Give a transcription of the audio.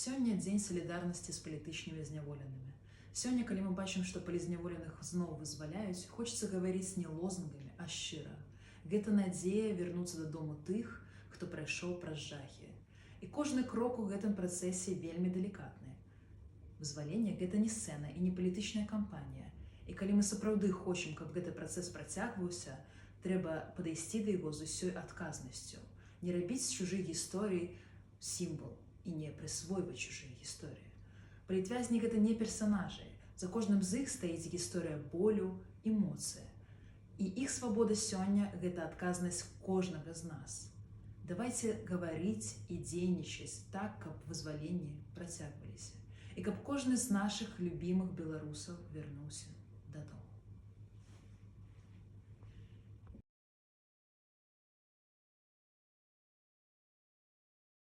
Сёння дзень салідарнасці з палітычнымі зняволенымі. Сёння, калі мы бачым, што палізняволеных зноў вызваляюць, хочацца гаварыць не лозунгамі, а шчыра. Гэта надзея вярнуцца дадому тых, хто прайшоў праз жахі. І кожны крок у гэтым працэсе вельмі далікатны. Вызваленне – гэта не сцэна і не палітычная кампанія. І калі мы сапраўды хочам, каб гэты працэс працягваўся, трэба падысці да яго з усёй адказнасцю. Не рабіць з чужых гісторый сімвал і не прысвойваць чужыя гісторыі. Палітвязні – гэта не персанажы. За кожным з іх стаіць гісторыя болю і моцы. І іх свабода сёння – гэта адказнасць кожнага з нас. Давайце гаварыць і дзейнічаць так, каб вызваленні працягваліся. І каб кожны з нашых любімых беларусаў вярнуўся